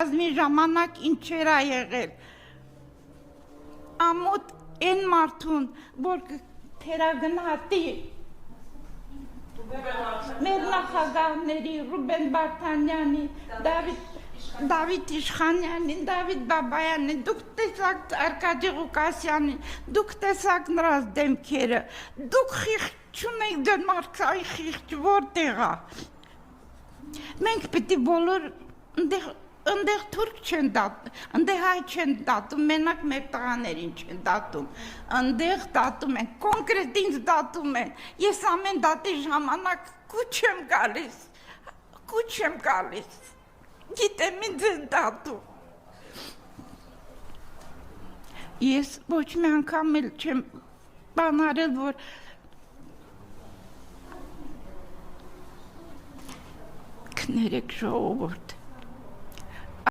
Ազմի ժամանակ ինչեր ա եղել, ամոտ են մարդուն, որ թերագնահատի մեր նախագահների, Ռուբեն Վարդանյանի, Դավիթ Իշխանյանի, Դավիթ Բաբայանի, դուք տեսաք Արկադի Ղուկասյանի, դուք տեսաք նրանց դեմքերը, դուք խիղճ չունեք դեռ մարդկային խիղճ որտեղ ա։ Մենք պիտի բոլոր ընդեղ թուրք չեն դատում, ընդեղ հայ չեն դատում, մենակ մեր տղաներին չեն դատում, ընդեղ դատում են, կոնկրետ ինձ դատում են, ես ամեն դատի ժամանակ կուչ եմ գալիս, գիտեմ ինձ են դատում։ Ես ոչ մի անգամ էլ չեմ բանարել, որ կներեք ժողովուրդ,